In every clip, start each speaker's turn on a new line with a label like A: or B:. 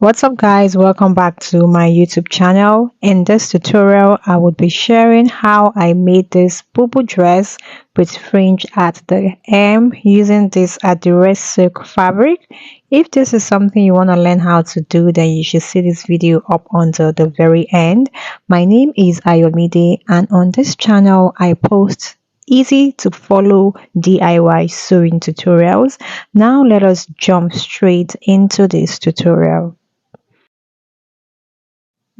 A: What's up guys, welcome back to my YouTube channel. In this tutorial I would be sharing how I made this bubu dress with fringe at the hem using this Adire silk fabric. If this is something you want to learn how to do, then you should see this video up until the very end. My name is Ayomide and on this channel I post easy to follow DIY sewing tutorials. Now let us jump straight into this tutorial.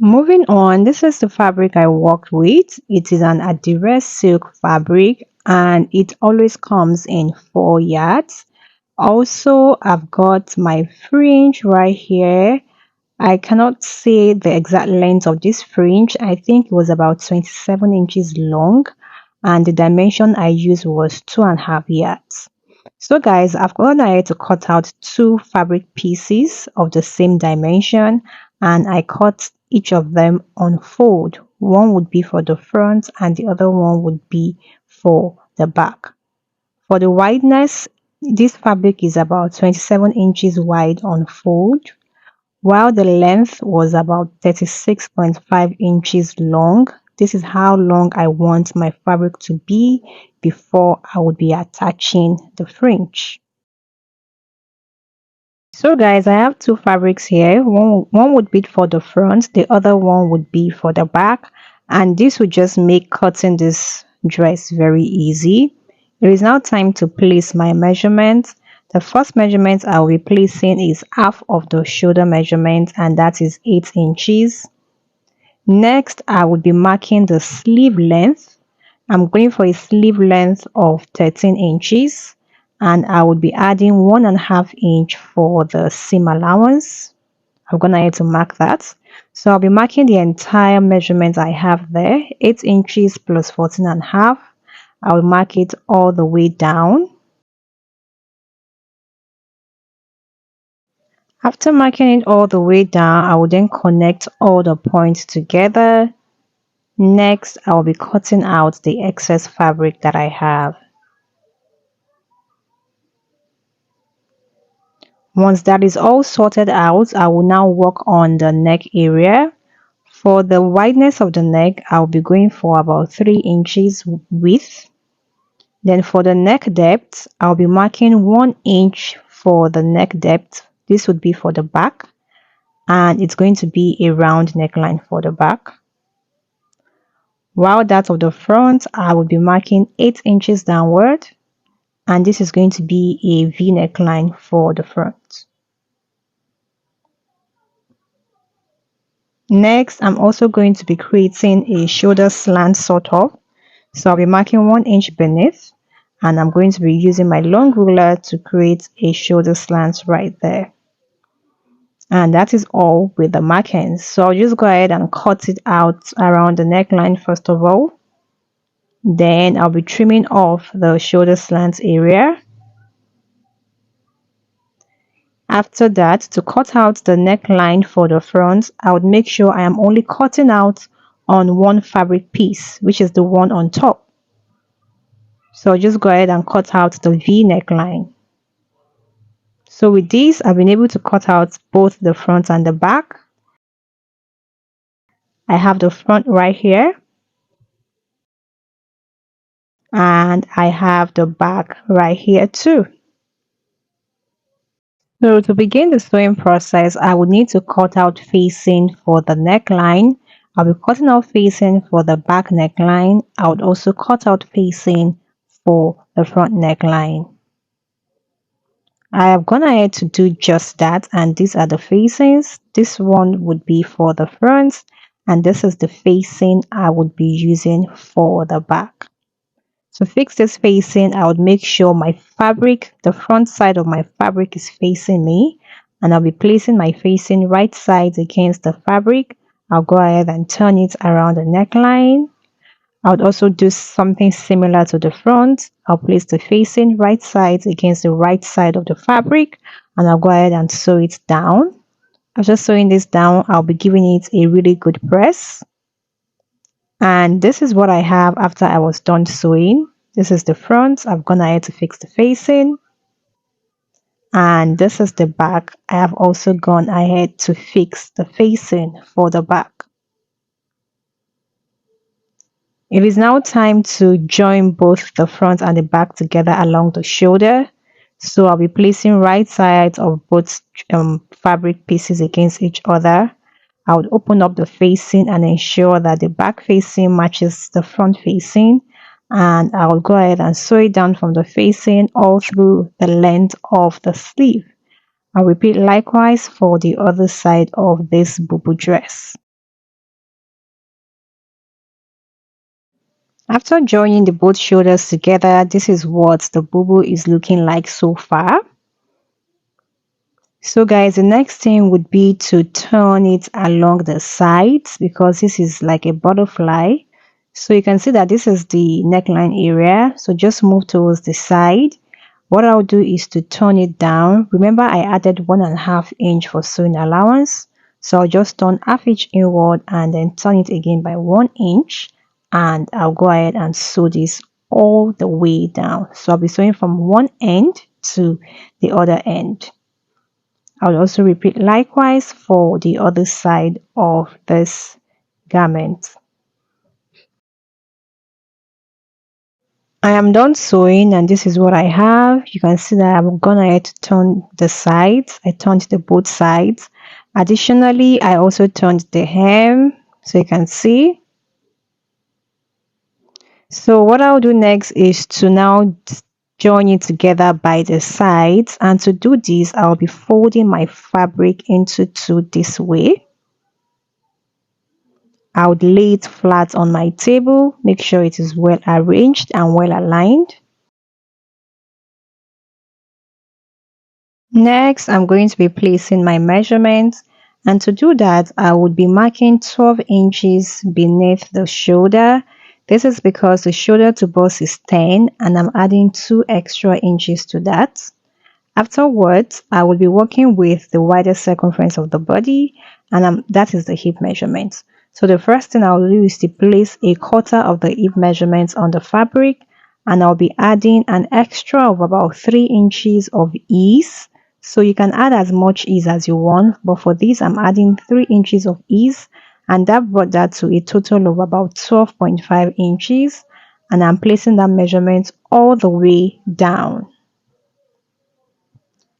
A: Moving on, this is the fabric I worked with. It is an Adire silk fabric and it always comes in 4 yards. Also, I've got my fringe right here. I cannot say the exact length of this fringe. I think it was about 27 inches long and the dimension I used was 2.5 yards. So guys, I've gone ahead to cut out two fabric pieces of the same dimension and I cut each of them on fold. One would be for the front and the other one would be for the back. For the wideness, this fabric is about 27 inches wide on fold, while the length was about 36.5 inches long. This is how long I want my fabric to be before I would be attaching the fringe. So guys, I have two fabrics here. One would be for the front, the other one would be for the back, and this would just make cutting this dress very easy. It is now time to place my measurements. The first measurement I'll be placing is half of the shoulder measurement, and that is 8 inches. Next, I would be marking the sleeve length. I'm going for a sleeve length of 13 inches and I would be adding 1.5 inch for the seam allowance. I'm gonna need to mark that. So I'll be marking the entire measurement I have there, 8 inches plus 14.5. I will mark it all the way down. After marking it all the way down, I will then connect all the points together. Next, I will be cutting out the excess fabric that I have. Once that is all sorted out, I will now work on the neck area. For the wideness of the neck, I'll be going for about 3 inches width. Then for the neck depth, I'll be marking 1 inch for the neck depth. This would be for the back, and it's going to be a round neckline for the back. While that of the front, I will be marking 8 inches downward, and this is going to be a V neckline for the front. Next, I'm also going to be creating a shoulder slant sort of. So I'll be marking 1 inch beneath and I'm going to be using my long ruler to create a shoulder slant right there. And that is all with the markings. So I'll just go ahead and cut it out around the neckline first of all. Then I'll be trimming off the shoulder slant area. After that, to cut out the neckline for the front, I would make sure I am only cutting out on one fabric piece, which is the one on top. So just go ahead and cut out the V neckline. So with this, I've been able to cut out both the front and the back. I have the front right here. And I have the back right here too. So to begin the sewing process, I would need to cut out facing for the neckline. I'll be cutting out facing for the back neckline. I would also cut out facing for the front neckline. I have gone ahead to do just that, and these are the facings. This one would be for the front, and this is the facing I would be using for the back. To fix this facing, I would make sure my fabric, the front side of my fabric is facing me, and I'll be placing my facing right sides against the fabric. I'll go ahead and turn it around the neckline. I would also do something similar to the front. I'll place the facing right sides against the right side of the fabric, and I'll go ahead and sew it down. After sewing this down, I'll be giving it a really good press. And this is what I have after I was done sewing. This is the front. I've gone ahead to fix the facing. And this is the back. I have also gone ahead to fix the facing for the back. It is now time to join both the front and the back together along the shoulder. So I'll be placing right sides of both fabric pieces against each other. I would open up the facing and ensure that the back facing matches the front facing. And I will go ahead and sew it down from the facing all through the length of the sleeve. I'll repeat likewise for the other side of this bubu dress. After joining the both shoulders together, this is what the bubu is looking like so far. So guys, the next thing would be to turn it along the sides because this is like a butterfly. So you can see that this is the neckline area. So just move towards the side. What I'll do is to turn it down. Remember I added 1.5 inch for sewing allowance. So I'll just turn half inch inward and then turn it again by 1 inch. And I'll go ahead and sew this all the way down. So I'll be sewing from one end to the other end. I'll also repeat likewise for the other side of this garment. I am done sewing and this is what I have. You can see that I've gone ahead to turn the sides. I turned the both sides. Additionally, I also turned the hem so you can see. So what I'll do next is to now join it together by the sides, and to do this I'll be folding my fabric into two this way. I would lay it flat on my table, make sure it is well arranged and well aligned. Next, I'm going to be placing my measurements, and to do that, I would be marking 12 inches beneath the shoulder. This is because the shoulder to bust is 10 and I'm adding 2 extra inches to that. Afterwards, I will be working with the wider circumference of the body, and that is the hip measurement. So the first thing I'll do is to place a quarter of the hip measurements on the fabric, and I'll be adding an extra of about 3 inches of ease. So you can add as much ease as you want, but for this I'm adding 3 inches of ease, and that brought that to a total of about 12.5 inches, and I'm placing that measurement all the way down.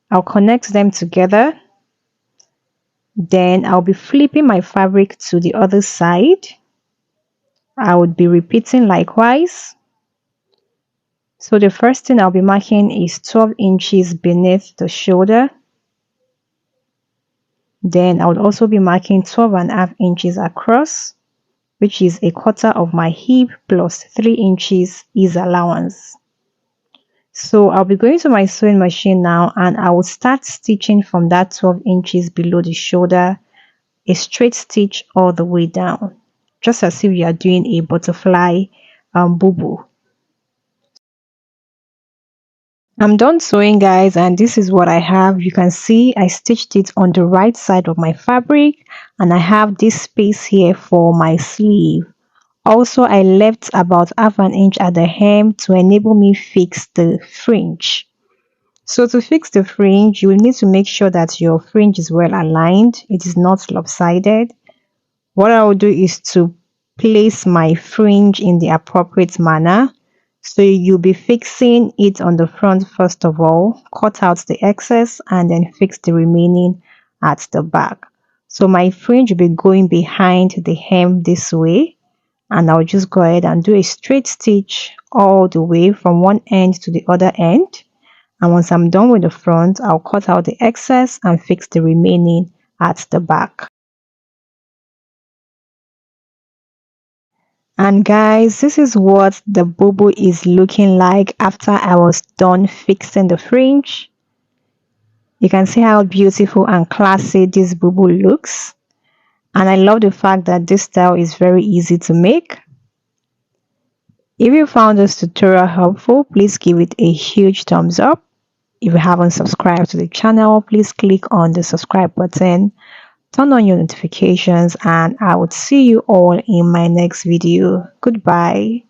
A: I'll connect them together. Then I'll be flipping my fabric to the other side. I would be repeating likewise. So the first thing I'll be marking is 12 inches beneath the shoulder. Then I would also be marking 12.5 inches across, which is a quarter of my hip plus 3 inches is allowance. So I'll be going to my sewing machine now, and I will start stitching from that 12 inches below the shoulder, a straight stitch all the way down, just as if you are doing a butterfly bubu. I'm done sewing guys, and this is what I have. You can see I stitched it on the right side of my fabric, and I have this space here for my sleeve. Also, I left about half an inch at the hem to enable me fix the fringe. So to fix the fringe, you will need to make sure that your fringe is well aligned. It is not lopsided. What I will do is to place my fringe in the appropriate manner. So you'll be fixing it on the front first of all, cut out the excess and then fix the remaining at the back. So my fringe will be going behind the hem this way, and I'll just go ahead and do a straight stitch all the way from one end to the other end. And once I'm done with the front, I'll cut out the excess and fix the remaining at the back. And guys, this is what the bubu is looking like after I was done fixing the fringe. You can see how beautiful and classy this bubu looks. And I love the fact that this style is very easy to make. If you found this tutorial helpful, please give it a huge thumbs up. If you haven't subscribed to the channel, please click on the subscribe button, turn on your notifications, and I would see you all in my next video. Goodbye.